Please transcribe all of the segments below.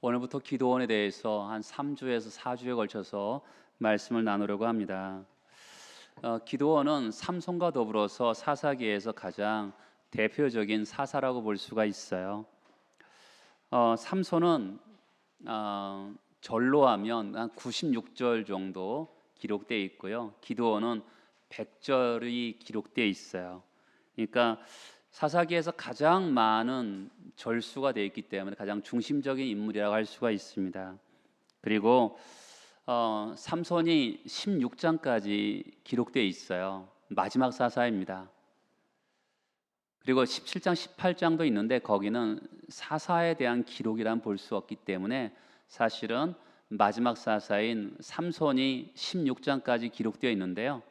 오늘부터 기도원에 대해서 한 3주에서 4주에 걸쳐서 말씀을 나누려고 합니다. 기도원은 삼손과 더불어서 사사기에서 가장 대표적인 사사라고 볼 수가 있어요. 삼손은 절로 하면 한 96절 정도 기록되어 있고요. 기도원은 100절이 기록되어 있어요. 그러니까 사사기에서 가장 많은 절수가 되어 있기 때문에 가장 중심적인 인물이라고 할 수가 있습니다. 그리고 삼손이 16장까지 기록되어 있어요. 마지막 사사입니다. 그리고 17장, 18장도 있는데 거기는 사사에 대한 기록이란 볼 수 없기 때문에 사실은 마지막 사사인 삼손이 16장까지 기록되어 있는데요.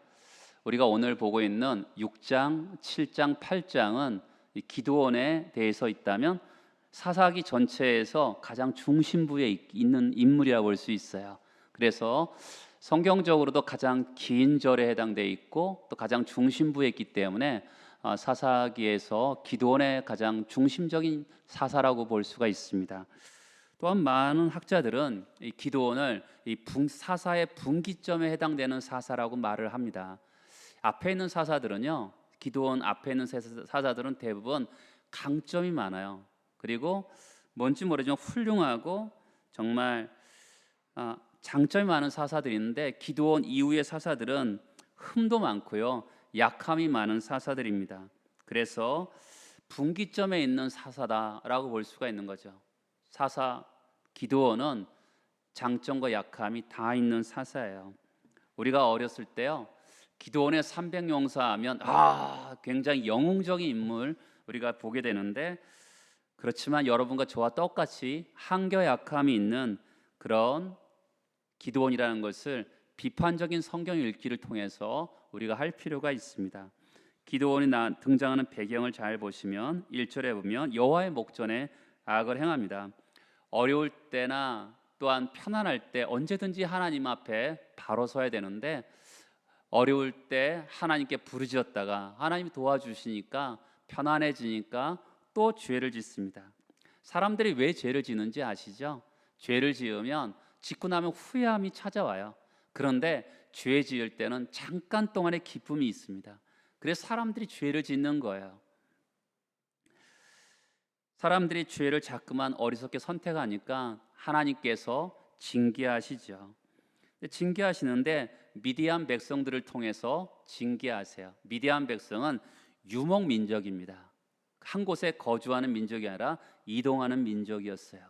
우리가 오늘 보고 있는 6장, 7장, 8장은 기드온에 대해서 있다면 사사기 전체에서 가장 중심부에 있는 인물이라고 볼 수 있어요. 그래서 성경적으로도 가장 긴 절에 해당되어 있고 또 가장 중심부에 있기 때문에 사사기에서 기드온의 가장 중심적인 사사라고 볼 수가 있습니다. 또한 많은 학자들은 이 기드온을 사사의 분기점에 해당되는 사사라고 말을 합니다. 앞에 있는 사사들은요, 기드온 앞에 있는 사사들은 대부분 강점이 많아요. 그리고 뭔지 모르지만 훌륭하고 정말 장점이 많은 사사들이 있는데 기드온 이후의 사사들은 흠도 많고요, 약함이 많은 사사들입니다. 그래서 분기점에 있는 사사다라고 볼 수가 있는 거죠. 사사 기드온은 장점과 약함이 다 있는 사사예요. 우리가 어렸을 때요, 기드온의 300용사하면 굉장히 영웅적인 인물 우리가 보게 되는데, 그렇지만 여러분과 저와 똑같이 한결 약함이 있는 그런 기드온이라는 것을 비판적인 성경 읽기를 통해서 우리가 할 필요가 있습니다. 기드온이 등장하는 배경을 잘 보시면 1절에 보면 여호와의 목전에 악을 행합니다. 어려울 때나 또한 편안할 때 언제든지 하나님 앞에 바로 서야 되는데, 어려울 때 하나님께 부르짖었다가 하나님이 도와주시니까 편안해지니까 또 죄를 짓습니다. 사람들이 왜 죄를 짓는지 아시죠? 죄를 지으면 짓고 나면 후회함이 찾아와요. 그런데 죄 지을 때는 잠깐 동안의 기쁨이 있습니다. 그래서 사람들이 죄를 짓는 거예요. 사람들이 죄를 자꾸만 어리석게 선택하니까 하나님께서 징계하시죠. 징계하시는데 미디안 백성들을 통해서 징계하세요. 미디안 백성은 유목 민족입니다. 한 곳에 거주하는 민족이 아니라 이동하는 민족이었어요.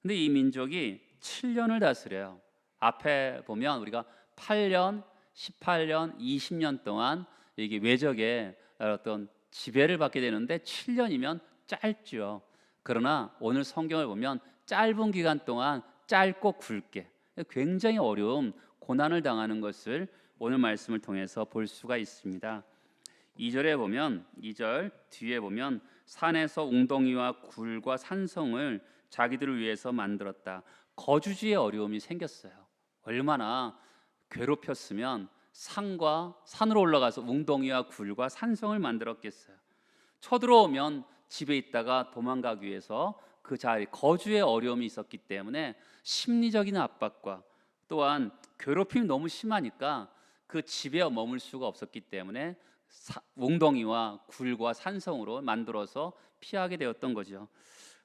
근데 이 민족이 7년을 다스려요. 앞에 보면 우리가 8년, 18년, 20년 동안 이게 외적의 어떤 지배를 받게 되는데 7년이면 짧죠. 그러나 오늘 성경을 보면 짧은 기간 동안 짧고 굵게 굉장히 어려움, 고난을 당하는 것을 오늘 말씀을 통해서 볼 수가 있습니다. 2절에 보면 2절 뒤에 보면 산에서 웅덩이와 굴과 산성을 자기들을 위해서 만들었다. 거주지에 어려움이 생겼어요. 얼마나 괴롭혔으면 산으로 올라가서 웅덩이와 굴과 산성을 만들었겠어요. 쳐들어오면 집에 있다가 도망가기 위해서 그 자리 거주에 어려움이 있었기 때문에 심리적인 압박과 또한 괴롭힘이 너무 심하니까 그 집에 머물 수가 없었기 때문에 웅덩이와 굴과 산성으로 만들어서 피하게 되었던 거죠.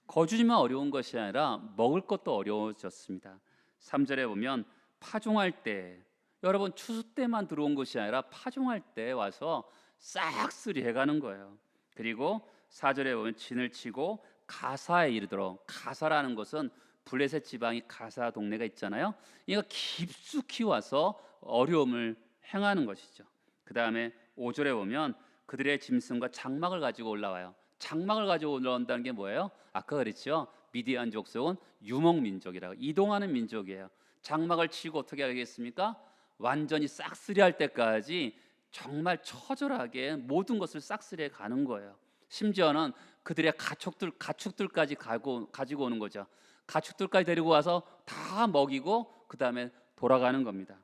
거주지만 어려운 것이 아니라 먹을 것도 어려워졌습니다. 3절에 보면 파종할 때, 여러분 추수 때만 들어온 것이 아니라 파종할 때 와서 싹쓸이 해가는 거예요. 그리고 4절에 보면 진을 치고 가사에 이르도록, 가사라는 것은 블레셋 지방이 가사 동네가 있잖아요. 얘가 깊숙이 와서 어려움을 행하는 것이죠. 그 다음에 5절에 보면 그들의 짐승과 장막을 가지고 올라와요. 장막을 가지고 올라온다는 게 뭐예요? 아까 그랬죠. 미디안 족속은 유목민족이라고, 이동하는 민족이에요. 장막을 치고 어떻게 하겠습니까? 완전히 싹쓸이할 때까지 정말 처절하게 모든 것을 싹쓸이해 가는 거예요. 심지어는 그들의 가축들까지 가지고 오는 거죠. 가축들까지 데리고 와서 다 먹이고 그 다음에 돌아가는 겁니다.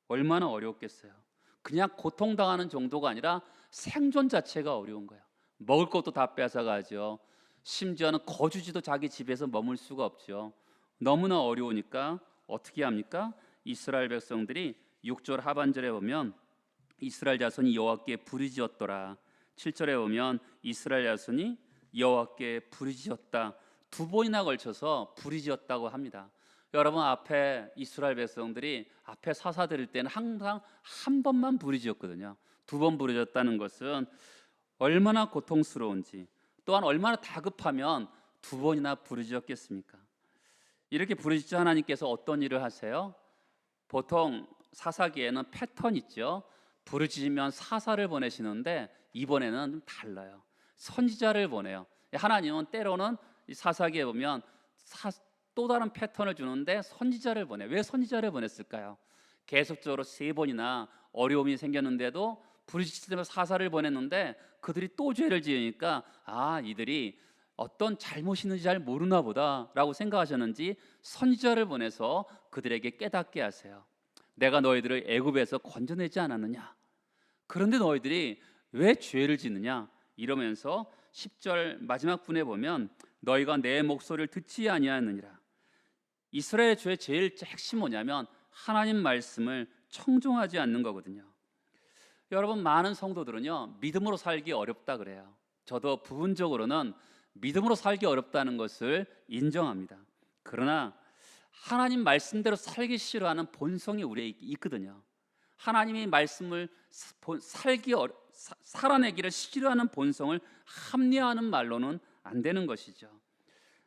얼마나 어려웠겠어요. 그냥 고통당하는 정도가 아니라 생존 자체가 어려운 거예요. 먹을 것도 다 뺏어가죠. 심지어는 거주지도 자기 집에서 머물 수가 없죠. 너무나 어려우니까 어떻게 합니까? 이스라엘 백성들이 6절 하반절에 보면 이스라엘 자손이 여호와께 부르짖었더라. 7절에 보면 이스라엘 자손이 여호와께 부르짖었다. 두 번이나 걸쳐서 부르짖었다고 합니다. 여러분, 앞에 이스라엘 백성들이 앞에 사사 드릴 때는 항상 한 번만 부르짖었거든요. 두 번 부르짖었다는 것은 얼마나 고통스러운지, 또한 얼마나 다급하면 두 번이나 부르짖었겠습니까? 이렇게 부르짖자 하나님께서 어떤 일을 하세요? 보통 사사기에는 패턴 있죠. 부르짖으면 사사를 보내시는데 이번에는 좀 달라요. 선지자를 보내요. 하나님은 때로는 사사기에 보면 또 다른 패턴을 주는데 선지자를 보내. 왜 선지자를 보냈을까요? 계속적으로 세 번이나 어려움이 생겼는데도 부르짖으면서 사사를 보냈는데 그들이 또 죄를 지으니까 이들이 어떤 잘못이 있는지 잘 모르나 보다라고 생각하셨는지 선지자를 보내서 그들에게 깨닫게 하세요. 내가 너희들을 애굽에서 건져내지 않았느냐? 그런데 너희들이 왜 죄를 짓느냐? 이러면서 10절 마지막 분에 보면 너희가 내 목소리를 듣지 아니하느니라. 이스라엘의 죄의 제일 핵심 뭐냐면 하나님 말씀을 청종하지 않는 거거든요. 여러분, 많은 성도들은요 믿음으로 살기 어렵다 그래요. 저도 부분적으로는 믿음으로 살기 어렵다는 것을 인정합니다. 그러나 하나님 말씀대로 살기 싫어하는 본성이 우리에 있거든요. 하나님의 말씀을 살아내기를 싫어하는 본성을 합리화하는 말로는 안 되는 것이죠.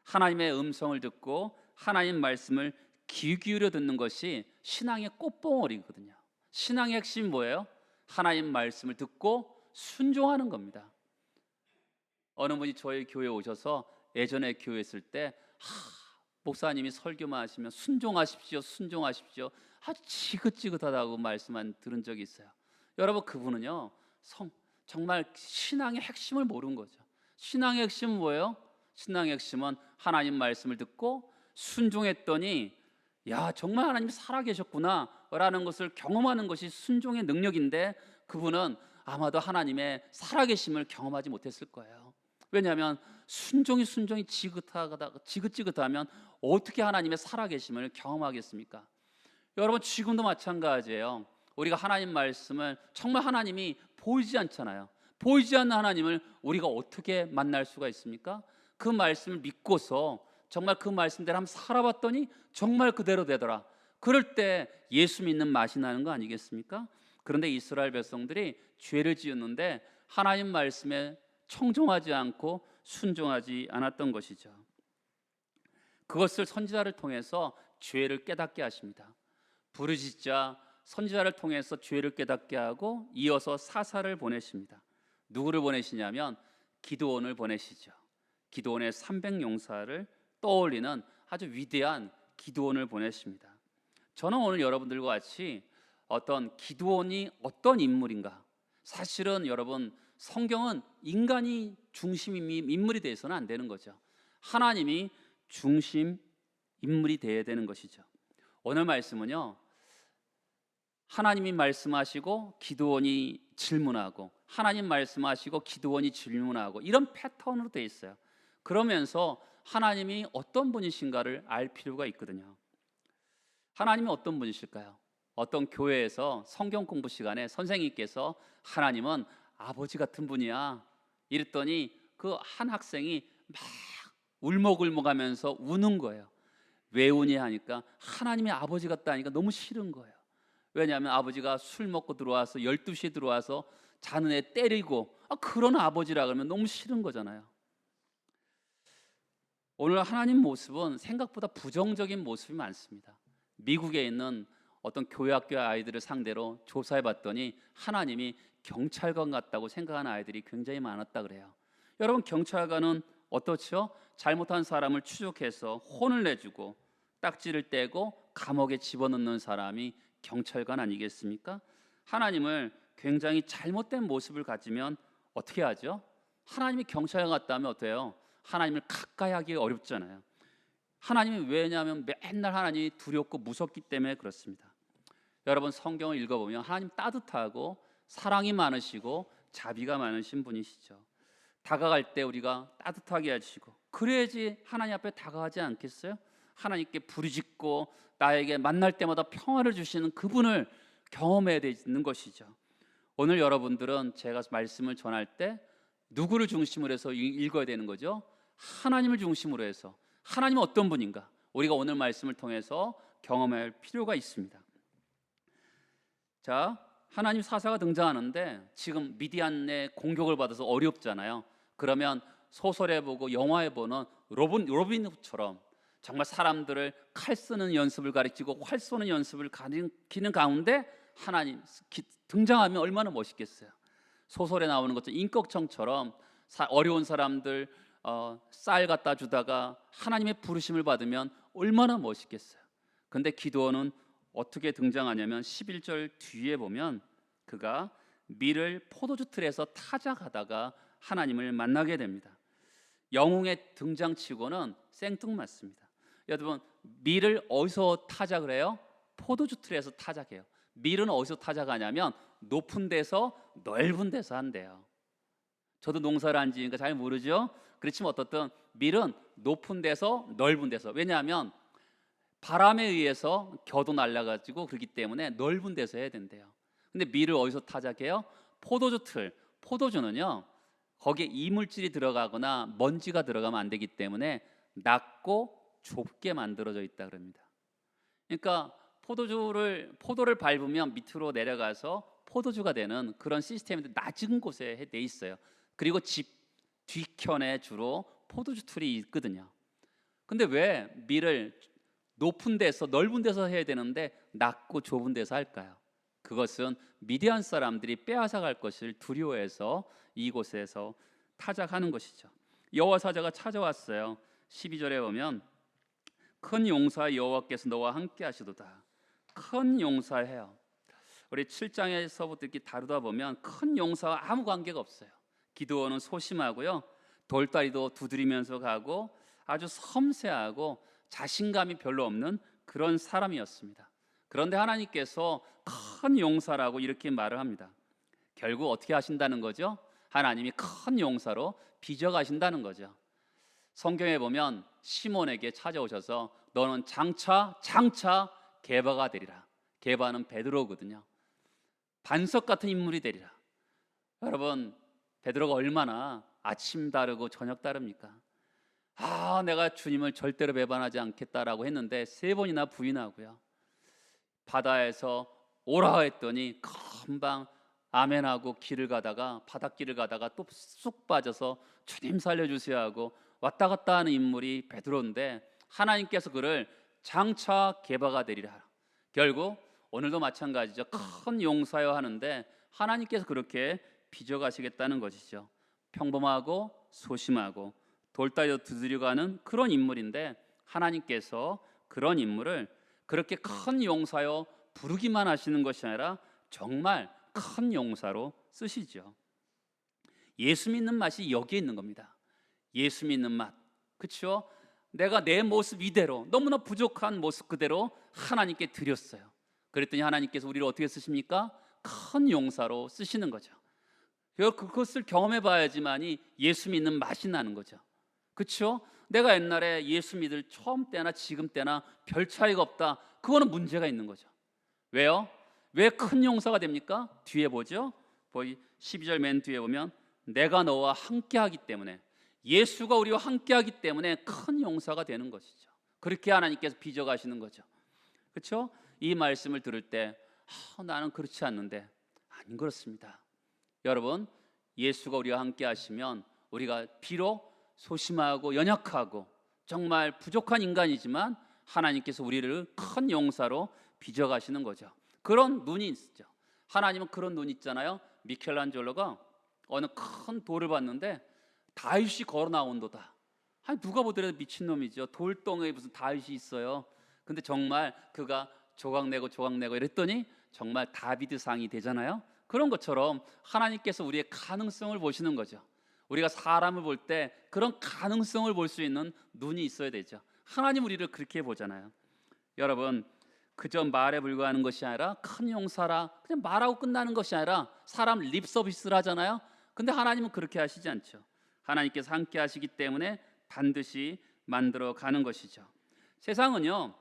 하나님의 음성을 듣고 하나님 말씀을 귀 기울여 듣는 것이 신앙의 꽃봉오리거든요. 신앙의 핵심이 뭐예요? 하나님 말씀을 듣고 순종하는 겁니다. 어느 분이 저희 교회에 오셔서 예전에 교회 있을 때 목사님이 설교만 하시면 순종하십시오, 순종하십시오, 아주 지긋지긋하다고 말씀만 들은 적이 있어요. 여러분, 그분은요 정말 신앙의 핵심을 모르는 거죠. 신앙의 핵심은 뭐예요? 신앙의 핵심은 하나님 말씀을 듣고 순종했더니 정말 하나님이 살아계셨구나 라는 것을 경험하는 것이 순종의 능력인데 그분은 아마도 하나님의 살아계심을 경험하지 못했을 거예요. 왜냐하면 순종이 지긋지긋하면 어떻게 하나님의 살아계심을 경험하겠습니까? 여러분, 지금도 마찬가지예요. 우리가 하나님 말씀을 정말 하나님이 보이지 않잖아요. 보이지 않는 하나님을 우리가 어떻게 만날 수가 있습니까? 그 말씀을 믿고서 정말 그 말씀대로 한번 살아봤더니 정말 그대로 되더라. 그럴 때 예수 믿는 맛이 나는 거 아니겠습니까? 그런데 이스라엘 백성들이 죄를 지었는데 하나님 말씀에 청종하지 않고 순종하지 않았던 것이죠. 그것을 선지자를 통해서 죄를 깨닫게 하십니다. 부르짖자 선지자를 통해서 죄를 깨닫게 하고 이어서 사사를 보내십니다. 누구를 보내시냐면 기드온을 보내시죠. 기드온의 300용사를 떠올리는 아주 위대한 기드온을 보내십니다. 저는 오늘 여러분들과 같이 어떤 기드온이 어떤 인물인가, 사실은 여러분 성경은 인간이 중심 인물이 되어서는 안 되는 거죠. 하나님이 중심 인물이 되어야 되는 것이죠. 오늘 말씀은요 하나님이 말씀하시고 기드온이 질문하고 하나님 말씀하시고 기드온이 질문하고 이런 패턴으로 되어 있어요. 그러면서 하나님이 어떤 분이신가를 알 필요가 있거든요. 하나님이 어떤 분이실까요? 어떤 교회에서 성경 공부 시간에 선생님께서 하나님은 아버지 같은 분이야 이랬더니 그 한 학생이 막 울먹울먹하면서 우는 거예요. 왜 우니 하니까 하나님이 아버지 같다 하니까 너무 싫은 거예요. 왜냐하면 아버지가 술 먹고 들어와서 12시에 들어와서 자는 애 때리고 그런 아버지라 그러면 너무 싫은 거잖아요. 오늘 하나님 모습은 생각보다 부정적인 모습이 많습니다. 미국에 있는 어떤 교회학교 아이들을 상대로 조사해 봤더니 하나님이 경찰관 같다고 생각하는 아이들이 굉장히 많았다 그래요. 여러분, 경찰관은 어떻죠? 잘못한 사람을 추적해서 혼을 내주고 딱지를 떼고 감옥에 집어넣는 사람이 경찰관 아니겠습니까? 하나님을 굉장히 잘못된 모습을 가지면 어떻게 하죠? 하나님이 경찰관 같다면 어때요? 하나님을 가까이 하기 어렵잖아요. 하나님이 왜냐하면 맨날 하나님이 두렵고 무섭기 때문에 그렇습니다. 여러분, 성경을 읽어보면 하나님 따뜻하고 사랑이 많으시고 자비가 많으신 분이시죠. 다가갈 때 우리가 따뜻하게 하시고 그래야지 하나님 앞에 다가가지 않겠어요? 하나님께 부르짖고 나에게 만날 때마다 평화를 주시는 그분을 경험해야 되는 것이죠. 오늘 여러분들은 제가 말씀을 전할 때 누구를 중심으로 해서 읽어야 되는 거죠? 하나님을 중심으로 해서 하나님은 어떤 분인가 우리가 오늘 말씀을 통해서 경험할 필요가 있습니다. 자, 하나님 사사가 등장하는데 지금 미디안의 공격을 받아서 어렵잖아요. 그러면 소설에 보고 영화에 보는 로빈 훗처럼 정말 사람들을 칼 쓰는 연습을 가르치고 활 쏘는 연습을 가르치는 가운데 하나님 등장하면 얼마나 멋있겠어요. 소설에 나오는 것처럼 임꺽정처럼 어려운 사람들 쌀 갖다 주다가 하나님의 부르심을 받으면 얼마나 멋있겠어요. 근데 기드온은 어떻게 등장하냐면 11절 뒤에 보면 그가 밀을 포도주 틀에서 타작하다가 하나님을 만나게 됩니다. 영웅의 등장치고는 생뚱맞습니다. 여러분, 밀을 어디서 타작을 해요? 포도주 틀에서 타작해요. 밀은 어디서 타작하냐면 높은 데서 넓은 데서 한대요. 저도 농사를 안 지니까 잘 모르죠. 그렇지만 어떻든 밀은 높은 데서 넓은 데서, 왜냐하면 바람에 의해서 겨도 날아가지고 그렇기 때문에 넓은 데서 해야 된대요. 근데 밀을 어디서 타작해요? 포도주 틀. 포도주는요 거기에 이물질이 들어가거나 먼지가 들어가면 안 되기 때문에 낮고 좁게 만들어져 있다 그럽니다. 그러니까 포도를 밟으면 밑으로 내려가서 포도주가 되는 그런 시스템인데 낮은 곳에 돼 있어요. 그리고 집 뒤편에 주로 포도주 틀이 있거든요. 근데 왜 밀을 높은 데서 넓은 데서 해야 되는데 낮고 좁은 데서 할까요? 그것은 미디안 사람들이 빼앗아갈 것을 두려워해서 이곳에서 타작하는 것이죠. 여호와 사자가 찾아왔어요. 12절에 보면 큰 용사 여호와께서 너와 함께 하시도다. 큰 용사예요. 우리 7장에서부터 이렇게 다루다 보면 큰 용사와 아무 관계가 없어요. 기드온은 소심하고요, 돌다리도 두드리면서 가고 아주 섬세하고 자신감이 별로 없는 그런 사람이었습니다. 그런데 하나님께서 큰 용사라고 이렇게 말을 합니다. 결국 어떻게 하신다는 거죠? 하나님이 큰 용사로 빚어가신다는 거죠. 성경에 보면 시몬에게 찾아오셔서 너는 장차 게바가 되리라. 게바는 베드로거든요. 반석 같은 인물이 되리라. 여러분, 베드로가 얼마나 아침 다르고 저녁 다릅니까? 내가 주님을 절대로 배반하지 않겠다라고 했는데 3번이나 부인하고요. 바다에서 오라 했더니 금방 아멘하고 바닷길을 가다가 또 쑥 빠져서 주님 살려주세요 하고 왔다 갔다 하는 인물이 베드로인데 하나님께서 그를 장차 게바가 되리라. 결국 오늘도 마찬가지죠. 큰 용사여 하는데 하나님께서 그렇게 빚어가시겠다는 것이죠. 평범하고 소심하고 돌다리도 두드려가는 그런 인물인데 하나님께서 그런 인물을 그렇게 큰 용사여 부르기만 하시는 것이 아니라 정말 큰 용사로 쓰시죠. 예수 믿는 맛이 여기에 있는 겁니다. 예수 믿는 맛, 그렇죠? 내가 내 모습 이대로 너무나 부족한 모습 그대로 하나님께 드렸어요. 그랬더니 하나님께서 우리를 어떻게 쓰십니까? 큰 용사로 쓰시는 거죠. 그것을 경험해 봐야지만이 예수 믿는 맛이 나는 거죠. 그렇죠? 내가 옛날에 예수 믿을 처음 때나 지금 때나 별 차이가 없다. 그거는 문제가 있는 거죠. 왜요? 왜 큰 용사가 됩니까? 뒤에 보죠. 12절 맨 뒤에 보면 내가 너와 함께하기 때문에, 예수가 우리와 함께하기 때문에 큰 용사가 되는 것이죠. 그렇게 하나님께서 빚어가시는 거죠. 그렇죠? 이 말씀을 들을 때 나는 그렇지 않는데, 안 그렇습니다. 여러분, 예수가 우리와 함께 하시면 우리가 비록 소심하고 연약하고 정말 부족한 인간이지만 하나님께서 우리를 큰 용사로 빚어가시는 거죠. 그런 눈이 있죠. 하나님은 그런 눈이 있잖아요. 미켈란젤로가 어느 큰 돌을 봤는데 다윗이 걸어 나온도다. 누가 보더라도 미친놈이죠. 돌덩이에 무슨 다윗이 있어요. 근데 정말 그가 조각내고 이랬더니 정말 다비드상이 되잖아요. 그런 것처럼 하나님께서 우리의 가능성을 보시는 거죠. 우리가 사람을 볼 때 그런 가능성을 볼 수 있는 눈이 있어야 되죠. 하나님 우리를 그렇게 보잖아요. 여러분, 그저 말에 불과하는 것이 아니라 큰 용사라 그냥 말하고 끝나는 것이 아니라 사람 립 서비스를 하잖아요. 근데 하나님은 그렇게 하시지 않죠. 하나님께서 함께 하시기 때문에 반드시 만들어 가는 것이죠. 세상은요,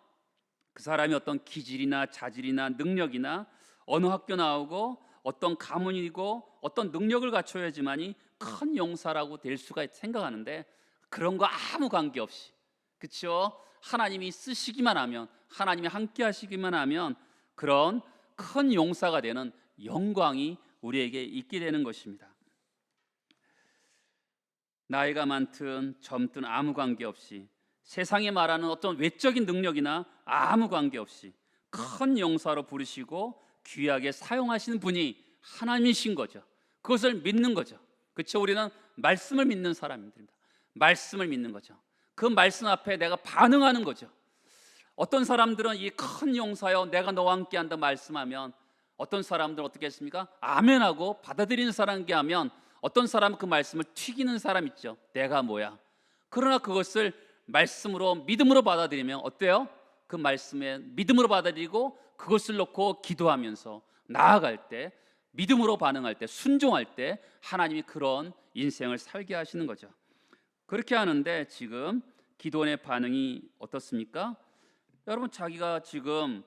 그 사람이 어떤 기질이나 자질이나 능력이나 어느 학교 나오고 어떤 가문이고 어떤 능력을 갖춰야지만이 큰 용사라고 될 수가 생각하는데, 그런 거 아무 관계없이, 그렇죠? 하나님이 쓰시기만 하면, 하나님이 함께 하시기만 하면 그런 큰 용사가 되는 영광이 우리에게 있게 되는 것입니다. 나이가 많든 젊든 아무 관계없이, 세상이 말하는 어떤 외적인 능력이나 아무 관계없이 큰 용사로 부르시고 귀하게 사용하시는 분이 하나님이신 거죠. 그것을 믿는 거죠. 그렇죠? 우리는 말씀을 믿는 사람입니다. 말씀을 믿는 거죠. 그 말씀 앞에 내가 반응하는 거죠. 어떤 사람들은 이 큰 용사여 내가 너와 함께한다 말씀하면, 어떤 사람들은 어떻게 했습니까? 아멘하고 받아들이는 사람에게 하면, 어떤 사람은 그 말씀을 튀기는 사람 있죠. 내가 뭐야. 그러나 그것을 말씀으로 믿음으로 받아들이면 어때요? 그 말씀에 믿음으로 받아들이고 그것을 놓고 기도하면서 나아갈 때, 믿음으로 반응할 때, 순종할 때 하나님이 그런 인생을 살게 하시는 거죠. 그렇게 하는데 지금 기도원의 반응이 어떻습니까? 여러분, 자기가 지금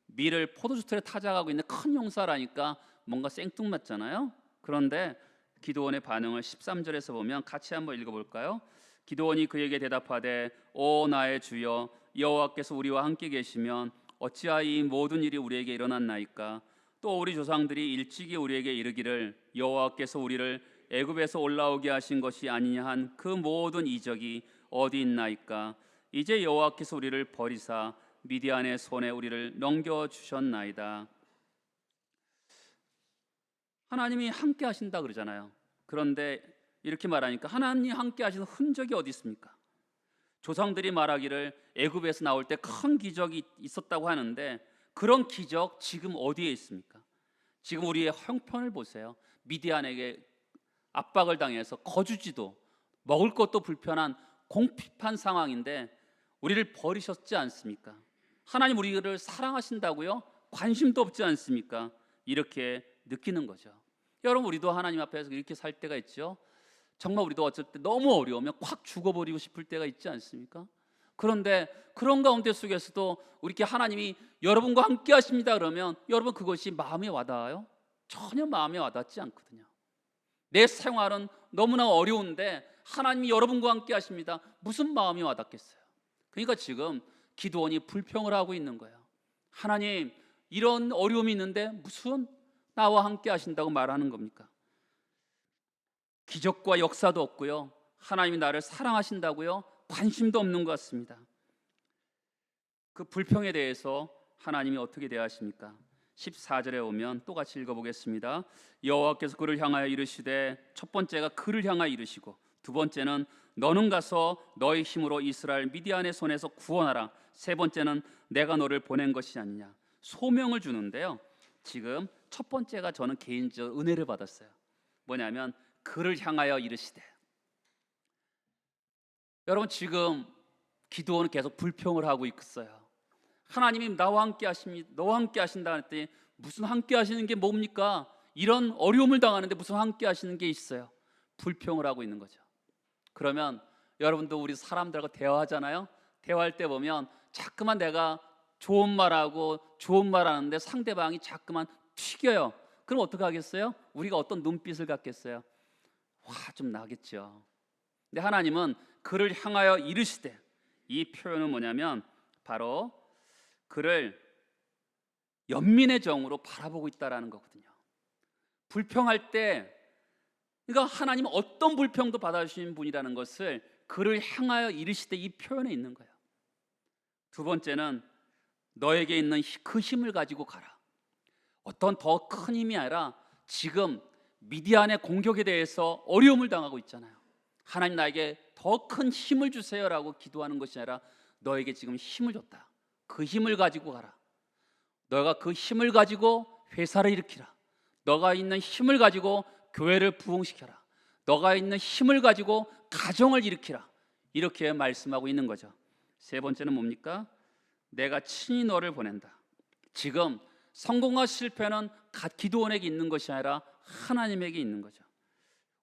밀을 포도주틀에 타작하고 있는 큰 용사라니까 뭔가 생뚱맞잖아요. 그런데 기도원의 반응을 13절에서 보면 같이 한번 읽어볼까요? 기도원이 그에게 대답하되 오 나의 주여 여호와께서 우리와 함께 계시면 어찌하여 이 모든 일이 우리에게 일어났나이까? 또 우리 조상들이 일찍이 우리에게 이르기를 여호와께서 우리를 애굽에서 올라오게 하신 것이 아니냐 한 그 모든 이적이 어디 있나이까? 이제 여호와께서 우리를 버리사 미디안의 손에 우리를 넘겨 주셨나이다. 하나님이 함께 하신다 그러잖아요. 그런데 이렇게 말하니까 하나님이 함께 하시는 흔적이 어디 있습니까? 조상들이 말하기를 애굽에서 나올 때 큰 기적이 있었다고 하는데, 그런 기적 지금 어디에 있습니까? 지금 우리의 형편을 보세요. 미디안에게 압박을 당해서 거주지도 먹을 것도 불편한 공핍한 상황인데 우리를 버리셨지 않습니까? 하나님 우리를 사랑하신다고요? 관심도 없지 않습니까? 이렇게 느끼는 거죠. 여러분, 우리도 하나님 앞에서 이렇게 살 때가 있죠. 정말 우리도 어쩔 때 너무 어려우면 콱 죽어버리고 싶을 때가 있지 않습니까? 그런데 그런 가운데 속에서도 이렇게 하나님이 여러분과 함께 하십니다 그러면 여러분 그것이 마음에 와닿아요? 전혀 마음에 와닿지 않거든요. 내 생활은 너무나 어려운데 하나님이 여러분과 함께 하십니다. 무슨 마음이 와닿겠어요? 그러니까 지금 기도원이 불평을 하고 있는 거예요. 하나님, 이런 어려움이 있는데 무슨 나와 함께 하신다고 말하는 겁니까? 기적과 역사도 없고요, 하나님이 나를 사랑하신다고요? 관심도 없는 것 같습니다. 그 불평에 대해서 하나님이 어떻게 대하십니까? 14절에 오면 또 같이 읽어보겠습니다. 여호와께서 그를 향하여 이르시되, 첫 번째가 그를 향하여 이르시고, 두 번째는 너는 가서 너의 힘으로 이스라엘 미디안의 손에서 구원하라. 세 번째는 내가 너를 보낸 것이 아니냐. 소명을 주는데요, 지금 첫 번째가 저는 개인적 은혜를 받았어요. 뭐냐면 그를 향하여 이르시되. 여러분, 지금 기도원은 계속 불평을 하고 있어요. 하나님이 나와 함께 하십니다, 너와 함께 하신다 했더니 무슨 함께 하시는 게 뭡니까? 이런 어려움을 당하는데 무슨 함께 하시는 게 있어요? 불평을 하고 있는 거죠. 그러면 여러분도 우리 사람들하고 대화하잖아요. 대화할 때 보면 자꾸만 내가 좋은 말하고 좋은 말 하는데 상대방이 자꾸만 튀겨요. 그럼 어떻게 하겠어요? 우리가 어떤 눈빛을 갖겠어요? 화 좀 나겠죠. 근데 하나님은 그를 향하여 이르시되, 이 표현은 뭐냐면 바로 그를 연민의 정으로 바라보고 있다라는 거거든요. 불평할 때, 그러니까 하나님은 어떤 불평도 받아주시는 분이라는 것을 그를 향하여 이르시되 이 표현에 있는 거예요. 두 번째는 너에게 있는 그 힘을 가지고 가라. 어떤 더 큰 힘이 아니라 지금 미디안의 공격에 대해서 어려움을 당하고 있잖아요. 하나님 나에게 더 큰 힘을 주세요라고 기도하는 것이 아니라 너에게 지금 힘을 줬다. 그 힘을 가지고 가라. 너가 그 힘을 가지고 회사를 일으키라. 너가 있는 힘을 가지고 교회를 부흥시켜라. 너가 있는 힘을 가지고 가정을 일으키라. 이렇게 말씀하고 있는 거죠. 세 번째는 뭡니까? 내가 친히 너를 보낸다. 지금 성공과 실패는 기도원에게 있는 것이 아니라 하나님에게 있는 거죠.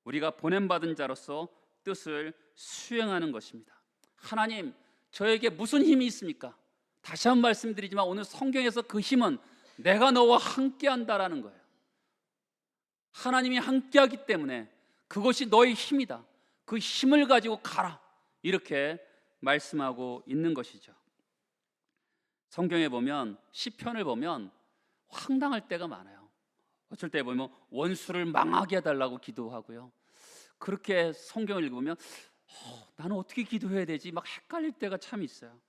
우리가 보냄받은 자로서 뜻을 수행하는 것입니다. 하나님, 저에게 무슨 힘이 있습니까? 다시 한번 말씀드리지만 오늘 성경에서 그 힘은 내가 너와 함께한다라는 거예요. 하나님이 함께하기 때문에 그것이 너의 힘이다. 그 힘을 가지고 가라. 이렇게 말씀하고 있는 것이죠. 성경에 보면 시편을 보면 황당할 때가 많아요. 어쩔 때 보면 원수를 망하게 해달라고 기도하고요. 그렇게 성경을 읽으면 나는 어떻게 기도해야 되지? 막 헷갈릴 때가 참 있어요.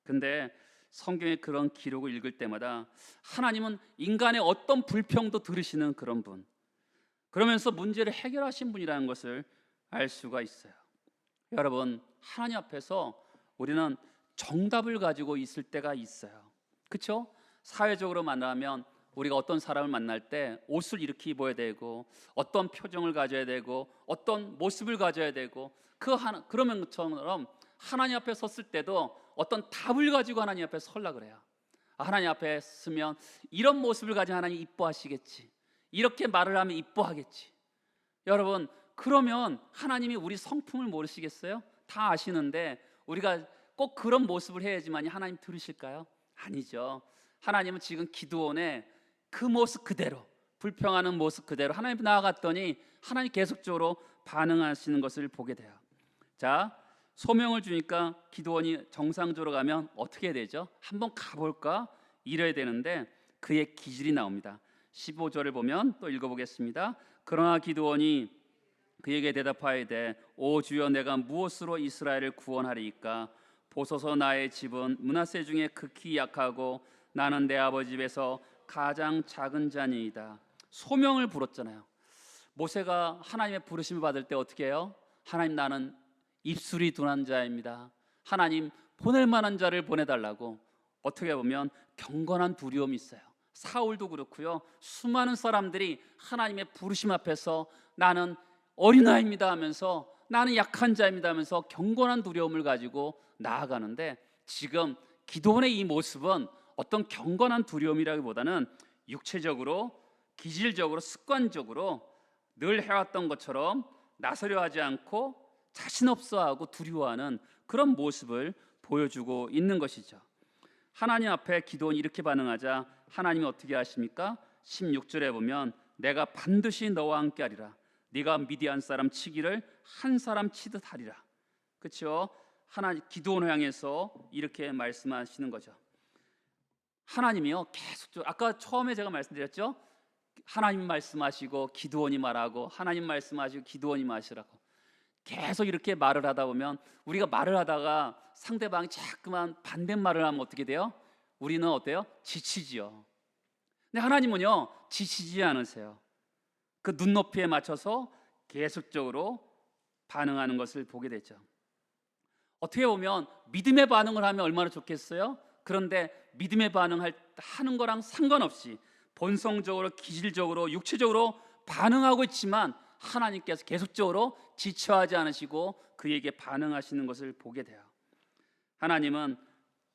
근데 성경의 그런 기록을 읽을 때마다 하나님은 인간의 어떤 불평도 들으시는 그런 분, 그러면서 문제를 해결하신 분이라는 것을 알 수가 있어요. 여러분, 하나님 앞에서 우리는 정답을 가지고 있을 때가 있어요. 그렇죠? 사회적으로 만나면 우리가 어떤 사람을 만날 때 옷을 이렇게 입어야 되고 어떤 표정을 가져야 되고 어떤 모습을 가져야 되고 그러면 것처럼 하나님 앞에 섰을 때도 어떤 답을 가지고 하나님 앞에 서려 그래요. 하나님 앞에 서면 이런 모습을 가지고 하나님 이뻐하시겠지, 이렇게 말을 하면 이뻐하겠지. 여러분, 그러면 하나님이 우리 성품을 모르시겠어요? 다 아시는데 우리가 꼭 그런 모습을 해야지만 하나님 들으실까요? 아니죠. 하나님은 지금 기드온의 그 모습 그대로, 불평하는 모습 그대로 하나님 앞에 나아갔더니 하나님 계속적으로 반응하시는 것을 보게 돼요. 자, 소명을 주니까 기드온이 정상적으로 가면 어떻게 되죠? 한번 가볼까? 이래야 되는데 그의 기질이 나옵니다. 15절을 보면 또 읽어보겠습니다. 그러나 기드온이 그에게 대답하여되 오 주여, 내가 무엇으로 이스라엘을 구원하리이까? 보소서, 나의 집은 므낫세 중에 극히 약하고 나는 내 아버지 집에서 가장 작은 자니이다. 소명을 불었잖아요. 모세가 하나님의 부르심을 받을 때 어떻게 해요? 하나님, 나는 입술이 둔한 자입니다. 하나님, 보낼 만한 자를 보내달라고. 어떻게 보면 경건한 두려움이 있어요. 사울도 그렇고요. 수많은 사람들이 하나님의 부르심 앞에서 나는 어린아이입니다 하면서, 나는 약한 자입니다 하면서 경건한 두려움을 가지고 나아가는데, 지금 기드온의 이 모습은 어떤 경건한 두려움이라기보다는 육체적으로, 기질적으로, 습관적으로 늘 해왔던 것처럼 나서려 하지 않고 자신 없어하고 두려워하는 그런 모습을 보여주고 있는 것이죠. 하나님 앞에 기드온이 이렇게 반응하자 하나님이 어떻게 하십니까? 16절에 보면 내가 반드시 너와 함께하리라. 네가 미디안 사람 치기를 한 사람 치듯 하리라. 그렇죠? 하나님 기드온을 향해서 이렇게 말씀하시는 거죠. 하나님이요, 계속, 아까 처음에 제가 말씀드렸죠. 하나님 말씀하시고 기드온이 말하고, 하나님 말씀하시고 기드온이 말하시라고. 계속 이렇게 말을 하다 보면, 우리가 말을 하다가 상대방이 자꾸만 반대말을 하면 어떻게 돼요? 우리는 어때요? 지치지요. 근데 하나님은요, 지치지 않으세요. 그 눈높이에 맞춰서 계속적으로 반응하는 것을 보게 되죠. 어떻게 보면 믿음의 반응을 하면 얼마나 좋겠어요? 그런데 믿음의 하는 거랑 상관없이 본성적으로, 기질적으로, 육체적으로 반응하고 있지만 하나님께서 계속적으로 지체하지 않으시고 그에게 반응하시는 것을 보게 돼요. 하나님은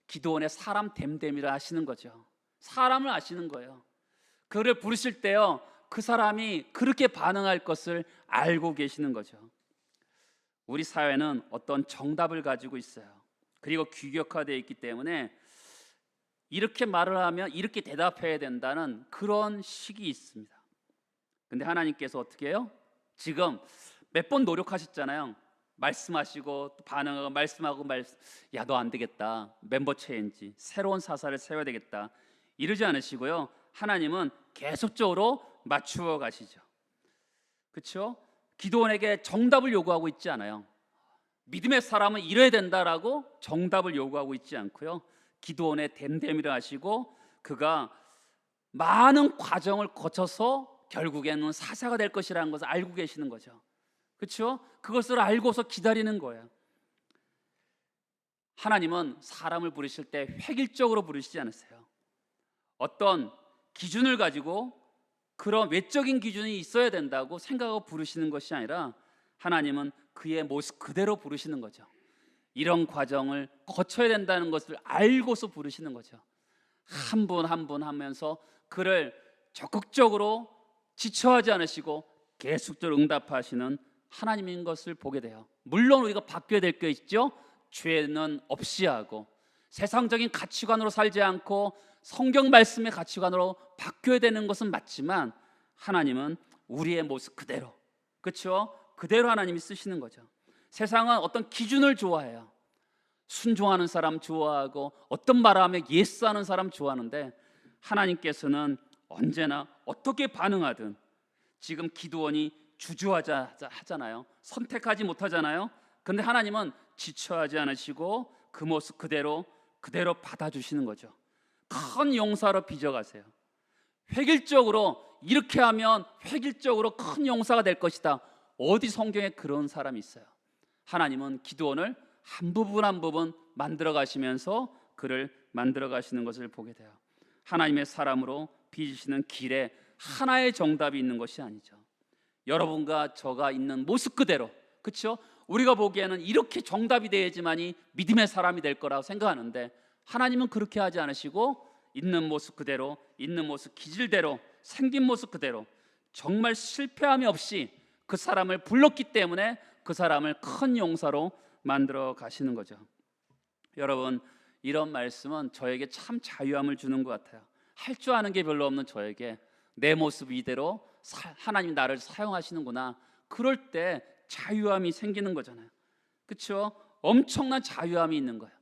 기드온의 사람 됨됨이라 하시는 거죠. 사람을 아시는 거예요. 그를 부르실 때요, 그 사람이 그렇게 반응할 것을 알고 계시는 거죠. 우리 사회는 어떤 정답을 가지고 있어요. 그리고 규격화되어 있기 때문에 이렇게 말을 하면 이렇게 대답해야 된다는 그런 식이 있습니다. 근데 하나님께서 어떻게 해요? 지금 몇 번 노력하셨잖아요. 말씀하시고 또 반응하고 말씀하고 야, 너 안 되겠다, 멤버 체인지, 새로운 사사를 세워야 되겠다, 이러지 않으시고요. 하나님은 계속적으로 맞추어 가시죠. 그렇죠? 기드온에게 정답을 요구하고 있지 않아요. 믿음의 사람은 이래야 된다라고 정답을 요구하고 있지 않고요. 기드온의 됨됨이라 하시고 그가 많은 과정을 거쳐서 결국에는 사사가 될 것이라는 것을 알고 계시는 거죠. 그렇죠? 그것을 알고서 기다리는 거예요. 하나님은 사람을 부르실 때 획일적으로 부르시지 않으세요. 어떤 기준을 가지고 그런 외적인 기준이 있어야 된다고 생각하고 부르시는 것이 아니라 하나님은 그의 모습 그대로 부르시는 거죠. 이런 과정을 거쳐야 된다는 것을 알고서 부르시는 거죠. 한 분 한 분 하면서 그를 적극적으로 지쳐하지 않으시고 계속적으로 응답하시는 하나님인 것을 보게 돼요. 물론 우리가 바뀌어야 될 게 있죠. 죄는 없이 하고 세상적인 가치관으로 살지 않고 성경 말씀의 가치관으로 바뀌어야 되는 것은 맞지만 하나님은 우리의 모습 그대로, 그렇죠? 그대로 하나님이 쓰시는 거죠. 세상은 어떤 기준을 좋아해요. 순종하는 사람 좋아하고 어떤 말을 하면 예스하는 사람 좋아하는데 하나님께서는 언제나 어떻게 반응하든, 지금 기드온이 하잖아요. 선택하지 못하잖아요. 근데 하나님은 지쳐하지 않으시고 그 모습 그대로 받아주시는 거죠. 큰 용사로 빚어가세요. 획일적으로 이렇게 하면 획일적으로 큰 용사가 될 것이다. 어디 성경에 그런 사람이 있어요? 하나님은 기드온을 한 부분 한 부분 만들어 가시면서 그를 만들어 가시는 것을 보게 돼요. 하나님의 사람으로 빚으시는 길에 하나의 정답이 있는 것이 아니죠. 여러분과 저가 있는 모습 그대로, 그렇죠? 우리가 보기에는 이렇게 정답이 되어야지만이 믿음의 사람이 될 거라고 생각하는데 하나님은 그렇게 하지 않으시고 있는 모습 그대로, 있는 모습 기질대로, 생긴 모습 그대로 정말 실패함이 없이 그 사람을 불렀기 때문에 그 사람을 큰 용사로 만들어 가시는 거죠. 여러분, 이런 말씀은 저에게 참 자유함을 주는 것 같아요. 할 줄 아는 게 별로 없는 저에게 내 모습 이대로 하나님 나를 사용하시는구나, 그럴 때 자유함이 생기는 거잖아요. 그렇죠? 엄청난 자유함이 있는 거예요.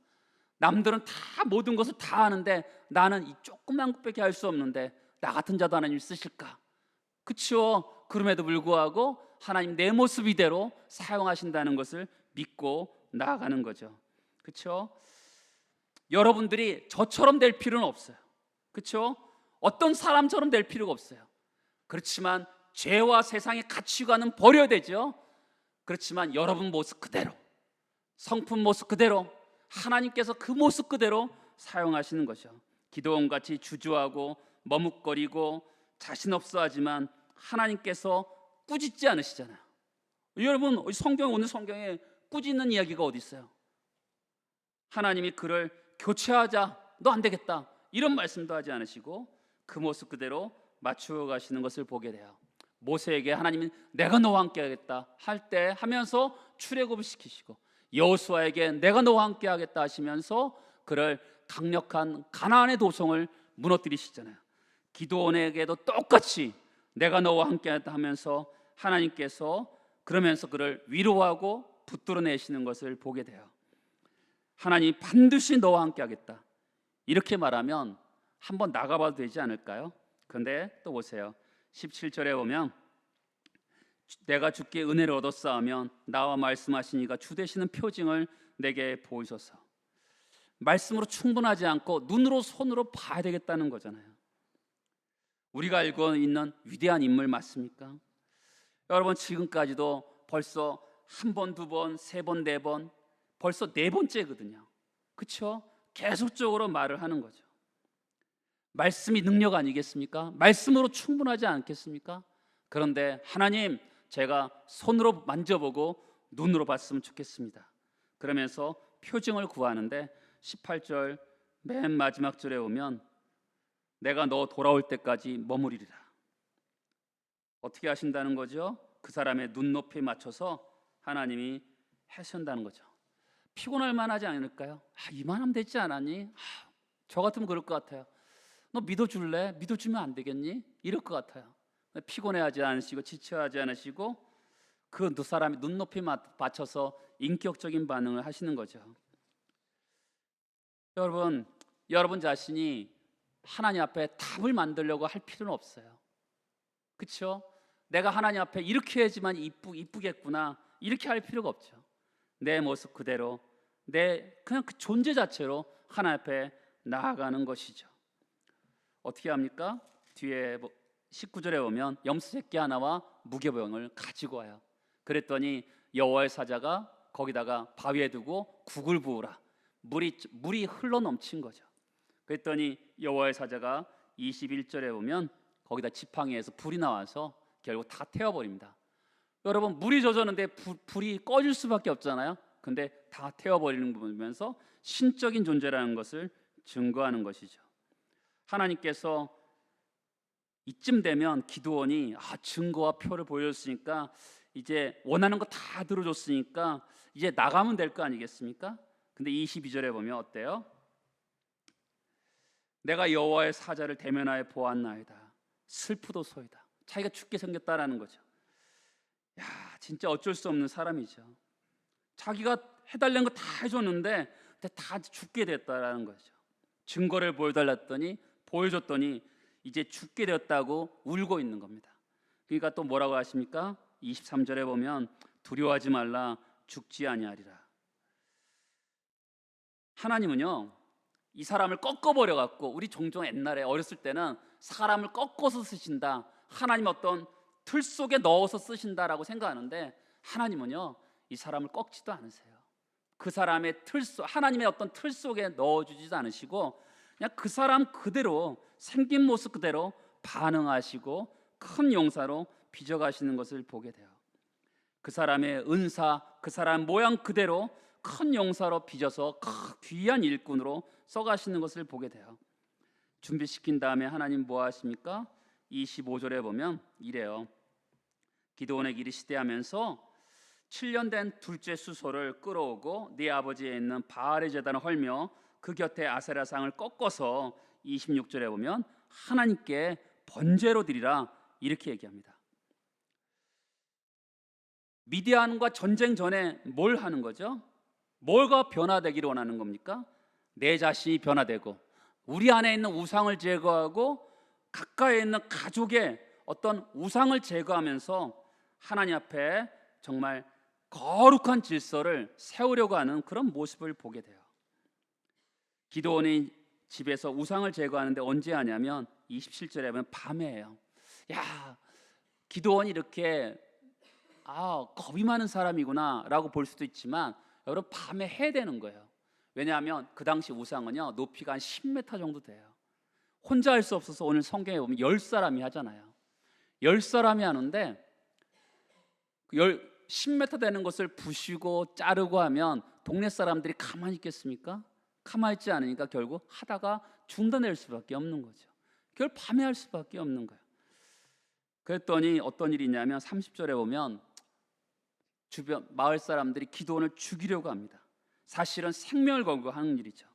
남들은 다 모든 것을 다 하는데 나는 이 조그만 것밖에 할 수 없는데 나 같은 자도 하나님 쓰실까? 그렇죠? 그럼에도 불구하고 하나님 내 모습 이대로 사용하신다는 것을 믿고 나아가는 거죠. 그렇죠? 여러분들이 저처럼 될 필요는 없어요. 그렇죠? 어떤 사람처럼 될 필요가 없어요. 그렇지만 죄와 세상의 가치관은 버려야 되죠. 그렇지만 여러분 모습 그대로, 성품 모습 그대로, 하나님께서 그 모습 그대로 사용하시는 거죠. 기드온같이 주저하고 머뭇거리고 자신 없어 하지만 하나님께서 꾸짖지 않으시잖아요. 여러분, 오늘 성경에 꾸짖는 이야기가 어디 있어요? 하나님이 그를 교체하자, 너 안 되겠다, 이런 말씀도 하지 않으시고 그 모습 그대로 맞추어 가시는 것을 보게 돼요. 모세에게 하나님이 내가 너와 함께 하겠다 할 때 하면서 출애굽을 시키시고, 여호수아에게 내가 너와 함께 하겠다 하시면서 그를 강력한 가나안의 도성을 무너뜨리시잖아요. 기드온에게도 똑같이 내가 너와 함께 하겠다 하면서 하나님께서 그러면서 그를 위로하고 붙들어 내시는 것을 보게 돼요. 하나님이 반드시 너와 함께 하겠다 이렇게 말하면 한번 나가봐도 되지 않을까요? 그런데 또 보세요. 17절에 보면 내가 주께 은혜를 얻었사하면 나와 말씀하시니가 주 되시는 표징을 내게 보이소서. 말씀으로 충분하지 않고 눈으로 손으로 봐야 되겠다는 거잖아요. 우리가 알고 있는 위대한 인물 맞습니까? 여러분, 지금까지도 벌써 한 번, 두 번, 세 번, 네 번, 벌써 네 번째거든요. 그렇죠? 계속적으로 말을 하는 거죠. 말씀이 능력 아니겠습니까? 말씀으로 충분하지 않겠습니까? 그런데 하나님, 제가 손으로 만져보고 눈으로 봤으면 좋겠습니다. 그러면서 표징을 구하는데 18절 맨 마지막 절에 오면 내가 너 돌아올 때까지 머무리리라. 어떻게 하신다는 거죠? 그 사람의 눈높이에 맞춰서 하나님이 하신다는 거죠. 피곤할 만하지 않을까요? 이만하면 되지 않았니? 저 같으면 그럴 것 같아요. 너 믿어줄래? 믿어주면 안 되겠니? 이럴 것 같아요. 피곤해하지 않으시고 지쳐하지 않으시고 그 두 사람이 눈높이 맞춰서 인격적인 반응을 하시는 거죠. 여러분 자신이 하나님 앞에 답을 만들려고 할 필요는 없어요. 그렇죠? 내가 하나님 앞에 이렇게 해야지만 이쁘겠구나 이렇게 할 필요가 없죠. 내 모습 그대로 그냥 그 존재 자체로 하나님 앞에 나아가는 것이죠. 어떻게 합니까? 뒤에 19절에 보면 염소 새끼 하나와 무교병을 가지고 와요. 그랬더니 여호와의 사자가 거기다가 바위에 두고 국을 부으라. 물이 흘러 넘친 거죠. 그랬더니 여호와의 사자가 21절에 보면 거기다 지팡이에서 불이 나와서 결국 다 태워버립니다. 여러분, 물이 젖었는데 불이 꺼질 수밖에 없잖아요. 근데 다 태워버리는 거 보면서 신적인 존재라는 것을 증거하는 것이죠. 하나님께서 이쯤 되면 기드온이 증거와 표를 보여줬으니까 이제 원하는 거 다 들어줬으니까 이제 나가면 될 거 아니겠습니까? 근데 22절에 보면 어때요? 내가 여호와의 사자를 대면하여 보았나이다. 슬프도소이다. 자기가 죽게 생겼다라는 거죠. 야, 진짜 어쩔 수 없는 사람이죠. 자기가 해달라는 거 다 해줬는데 다 죽게 됐다라는 거죠. 증거를 보여줬더니 이제 죽게 되었다고 울고 있는 겁니다. 그러니까 또 뭐라고 하십니까? 23절에 보면 두려워하지 말라, 죽지 아니하리라. 하나님은요, 이 사람을 꺾어버려 갖고, 우리 종종 옛날에 어렸을 때는 사람을 꺾어서 쓰신다, 하나님 어떤 틀 속에 넣어서 쓰신다라고 생각하는데, 하나님은요 이 사람을 꺾지도 않으세요. 그 사람의 하나님의 어떤 틀 속에 넣어주지도 않으시고, 그냥 그 사람 그대로, 생긴 모습 그대로 반응하시고 큰 용사로 빚어가시는 것을 보게 돼요. 그 사람의 은사, 그 사람 모양 그대로 큰 용사로 빚어서 귀한 일꾼으로 써가시는 것을 보게 돼요. 준비시킨 다음에 하나님 뭐 하십니까? 25절에 보면 이래요. 기드온에게 이르시되 하면서 7년 된 둘째 수소를 끌어오고 네 아버지에 있는 바알의 제단을 헐며 그 곁에 아세라상을 꺾어서 26절에 보면 하나님께 번제로 드리라, 이렇게 얘기합니다. 미디안과 전쟁 전에 뭘 하는 거죠? 뭐가 변화되기를 원하는 겁니까? 내 자신이 변화되고 우리 안에 있는 우상을 제거하고 가까이에 있는 가족의 어떤 우상을 제거하면서 하나님 앞에 정말 거룩한 질서를 세우려고 하는 그런 모습을 보게 돼요. 기드온이 집에서 우상을 제거하는데 언제 하냐면 27절에 보면 밤에 해요. 야, 기드온이 이렇게 겁이 많은 사람이구나 라고 볼 수도 있지만, 여러분 밤에 해야 되는 거예요. 왜냐하면 그 당시 우상은요 높이가 한 10m 정도 돼요. 혼자 할 수 없어서 오늘 성경에 보면 10사람이 하잖아요. 10사람이 하는데 10m 되는 것을 부시고 자르고 하면 동네 사람들이 가만히 있겠습니까? 가만히 있지 않으니까 결국 하다가 중단될 수밖에 없는 거죠. 그걸 밤에 할 수밖에 없는 거예요. 그랬더니 어떤 일이 있냐면 30절에 보면 주변 마을 사람들이 기드온을 죽이려고 합니다. 사실은 생명을 걸고 하는 일이죠.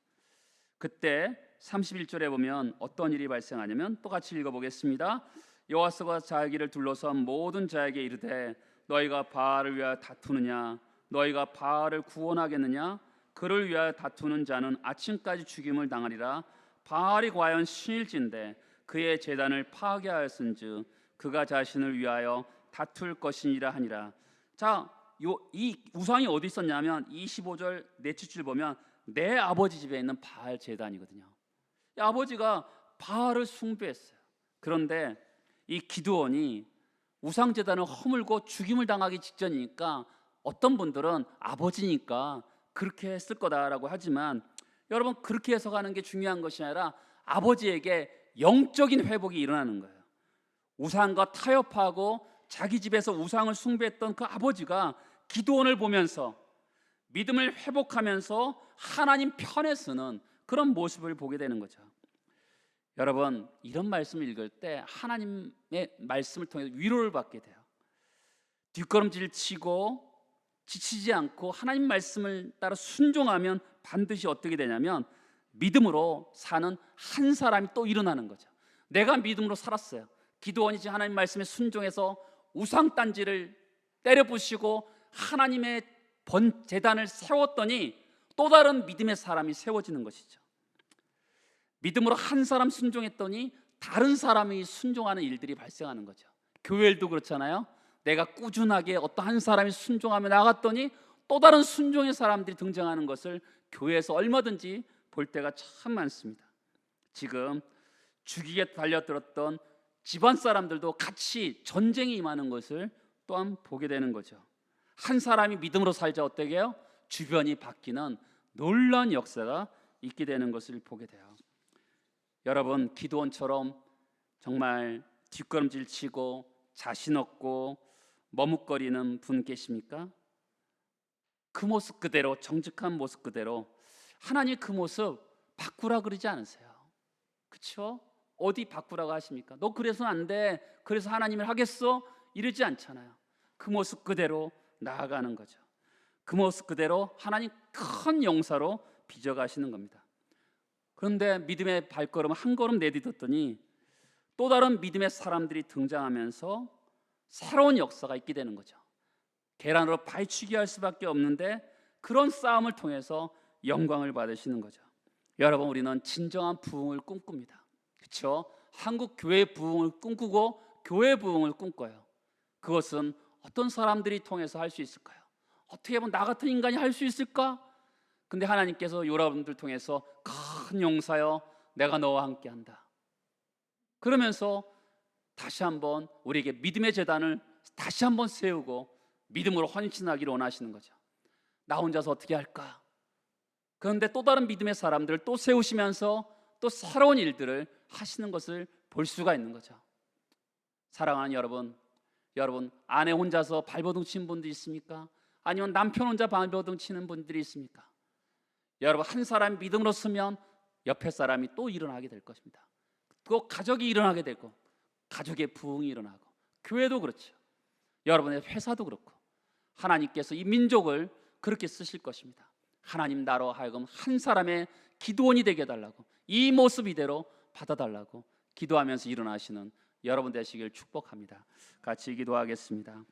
그때 31절에 보면 어떤 일이 발생하냐면, 똑같이 읽어보겠습니다. 여호와께서 자기를 둘러선 모든 자에게 이르되 너희가 바알을 위하여 다투느냐, 너희가 바알을 구원하겠느냐, 그를 위하여 다투는 자는 아침까지 죽임을 당하리라. 바알이 과연 신일진데 그의 제단을 파괴하였은즉 그가 자신을 위하여 다툴 것이니라 하니라. 자, 이 우상이 어디 있었냐면 25절 내치줄 보면 내 아버지 집에 있는 바알 제단이거든요. 이 아버지가 바알을 숭배했어요. 그런데 이 기드온이 우상 제단을 허물고 죽임을 당하기 직전이니까 어떤 분들은 아버지니까 그렇게 했을 거다라고 하지만, 여러분 그렇게 해석하는 게 중요한 것이 아니라 아버지에게 영적인 회복이 일어나는 거예요. 우상과 타협하고 자기 집에서 우상을 숭배했던 그 아버지가 기드온을 보면서 믿음을 회복하면서 하나님 편에 서는 그런 모습을 보게 되는 거죠. 여러분 이런 말씀을 읽을 때 하나님의 말씀을 통해 위로를 받게 돼요. 뒷걸음질 치고 지치지 않고 하나님 말씀을 따라 순종하면 반드시 어떻게 되냐면 믿음으로 사는 한 사람이 또 일어나는 거죠. 내가 믿음으로 살았어요. 기드온이 하나님 말씀에 순종해서 우상단지를 때려부시고 하나님의 제단을 세웠더니 또 다른 믿음의 사람이 세워지는 것이죠. 믿음으로 한 사람 순종했더니 다른 사람이 순종하는 일들이 발생하는 거죠. 교회도 그렇잖아요. 내가 꾸준하게 어떤 한 사람이 순종하며 나갔더니 또 다른 순종의 사람들이 등장하는 것을 교회에서 얼마든지 볼 때가 참 많습니다. 지금 죽이게 달려들었던 집안 사람들도 같이 전쟁이 임하는 것을 또한 보게 되는 거죠. 한 사람이 믿음으로 살자 어떻게 해요? 주변이 바뀌는 놀라운 역사가 있게 되는 것을 보게 돼요. 여러분 기드온처럼 정말 뒷걸음질 치고 자신 없고 머뭇거리는 분 계십니까? 그 모습 그대로, 정직한 모습 그대로 하나님 그 모습 바꾸라 그러지 않으세요. 그렇죠? 어디 바꾸라고 하십니까? 너 그래서는 안 돼, 그래서 하나님을 하겠어? 이러지 않잖아요. 그 모습 그대로 나아가는 거죠. 그 모습 그대로 하나님 큰 용사로 빚어가시는 겁니다. 그런데 믿음의 발걸음 한 걸음 내딛었더니 또 다른 믿음의 사람들이 등장하면서 새로운 역사가 있게 되는 거죠. 계란으로 발치기 할 수밖에 없는데 그런 싸움을 통해서 영광을 받으시는 거죠. 여러분, 우리는 진정한 부흥을 꿈꿉니다. 그렇죠? 한국 교회 부흥을 꿈꾸고 교회 부흥을 꿈꿔요. 그것은 어떤 사람들이 통해서 할 수 있을까요? 어떻게 보면 나 같은 인간이 할 수 있을까? 근데 하나님께서 여러분들 통해서 큰 용사여 내가 너와 함께한다 그러면서 다시 한번 우리에게 믿음의 제단을 다시 한번 세우고 믿음으로 헌신하기를 원하시는 거죠. 나 혼자서 어떻게 할까? 그런데 또 다른 믿음의 사람들을 또 세우시면서 또 새로운 일들을 하시는 것을 볼 수가 있는 거죠. 사랑하는 여러분, 여러분 아내 혼자서 발버둥 치는 분들이 있습니까? 아니면 남편 혼자 발버둥 치는 분들이 있습니까? 여러분, 한 사람이 믿음으로 서면 옆에 사람이 또 일어나게 될 것입니다. 또 가족이 일어나게 되고 가족의 부흥이 일어나고 교회도 그렇죠. 여러분의 회사도 그렇고 하나님께서 이 민족을 그렇게 쓰실 것입니다. 하나님 나로 하여금 한 사람의 기도원이 되게 해달라고, 이 모습 이대로 받아달라고 기도하면서 일어나시는 여러분 되시길 축복합니다. 같이 기도하겠습니다.